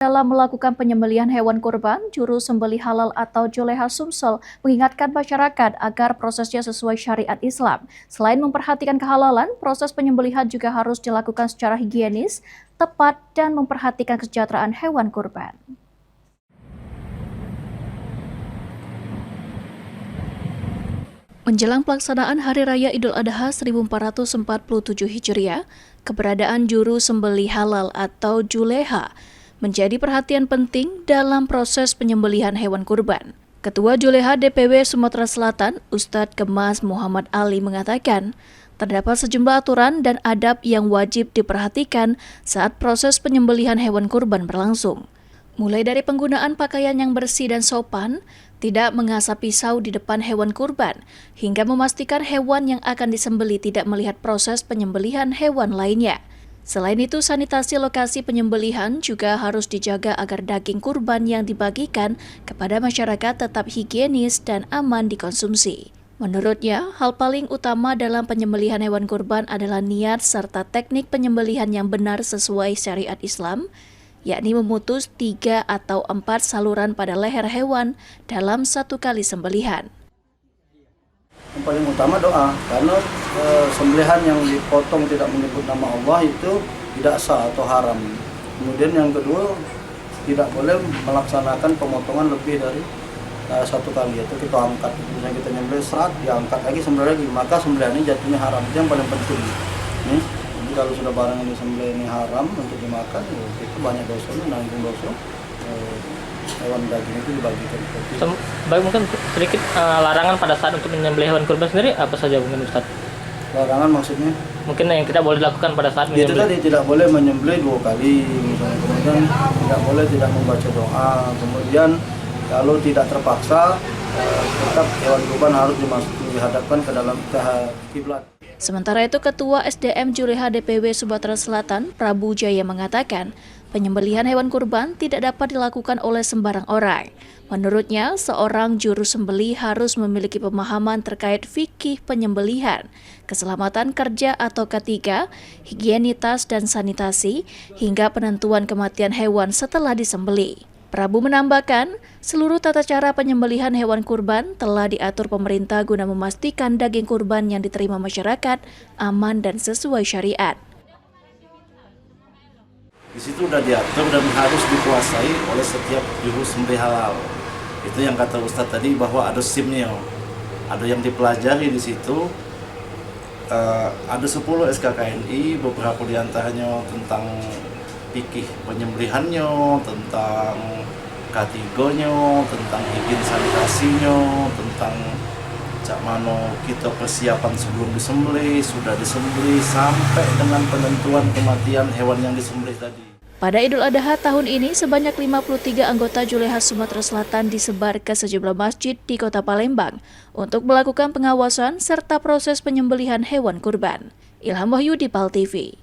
Dalam melakukan penyembelihan hewan kurban, juru sembelih halal atau Juleha Sumsel mengingatkan masyarakat agar prosesnya sesuai syariat Islam. Selain memperhatikan kehalalan, proses penyembelihan juga harus dilakukan secara higienis, tepat, dan memperhatikan kesejahteraan hewan kurban. Menjelang pelaksanaan Hari Raya Idul Adha 1447 Hijriah, keberadaan juru sembelih halal atau Juleha menjadi perhatian penting dalam proses penyembelihan hewan kurban. Ketua Juleha DPW Sumatera Selatan, Ustadz Kemas Muhammad Ali mengatakan, terdapat sejumlah aturan dan adab yang wajib diperhatikan saat proses penyembelihan hewan kurban berlangsung. Mulai dari penggunaan pakaian yang bersih dan sopan, tidak mengasah pisau di depan hewan kurban, hingga memastikan hewan yang akan disembelih tidak melihat proses penyembelihan hewan lainnya. Selain itu, sanitasi lokasi penyembelihan juga harus dijaga agar daging kurban yang dibagikan kepada masyarakat tetap higienis dan aman dikonsumsi. Menurutnya, hal paling utama dalam penyembelihan hewan kurban adalah niat serta teknik penyembelihan yang benar sesuai syariat Islam, yakni memutus 3 atau 4 saluran pada leher hewan dalam satu kali sembelihan. Yang paling utama doa, karena sembelihan yang dipotong tidak menyebut nama Allah itu tidak sah atau haram. Kemudian yang kedua, tidak boleh melaksanakan pemotongan lebih dari satu kali, yaitu kita angkat. Misalnya kita nyembelih saat diangkat lagi sembelih lagi, maka sembelihan ini jatuhnya haram. Itu yang paling penting. Jadi kalau sudah barang ini sembelih ini haram untuk dimakan, itu banyak dosanya, nanggung dosa. Hewan daging itu dibagikan. Baik, mungkin sedikit larangan pada saat untuk menyembelih hewan kurban sendiri apa saja mungkin Ustaz? Larangan maksudnya? Mungkin yang tidak boleh dilakukan pada saat menyembelih. Itu tadi tidak boleh menyembelih 2 kali misalnya. Kemudian tidak boleh tidak membaca doa. Kemudian kalau tidak terpaksa tetap hewan kurban harus dihadapkan ke dalam kiblat. Sementara itu, Ketua SDM Juleha DPW Sumatera Selatan, Prabu Jaya mengatakan, penyembelihan hewan kurban tidak dapat dilakukan oleh sembarang orang. Menurutnya, seorang juru sembelih harus memiliki pemahaman terkait fikih penyembelihan, keselamatan kerja atau K3, higienitas dan sanitasi, hingga penentuan kematian hewan setelah disembelih. Prabu menambahkan, seluruh tata cara penyembelihan hewan kurban telah diatur pemerintah guna memastikan daging kurban yang diterima masyarakat aman dan sesuai syariat. Di situ sudah diatur dan harus dikuasai oleh setiap juru sembelih halal. Itu yang kata Ustadz tadi bahwa ada SIM-nya, ada yang dipelajari di situ. Ada 10 SKKNI, beberapa diantaranya tentang fikih penyembelihannya, tentang K3-nya, tentang higien sanitasinya, tentang cak mano kita persiapan sebelum disembelih, sudah disembelih, sampai dengan penentuan kematian hewan yang disembelih tadi. Pada Idul Adha tahun ini, sebanyak 53 anggota Juleha Sumatera Selatan disebar ke sejumlah masjid di Kota Palembang untuk melakukan pengawasan serta proses penyembelihan hewan kurban. Ilham Wahyudi, PAL TV.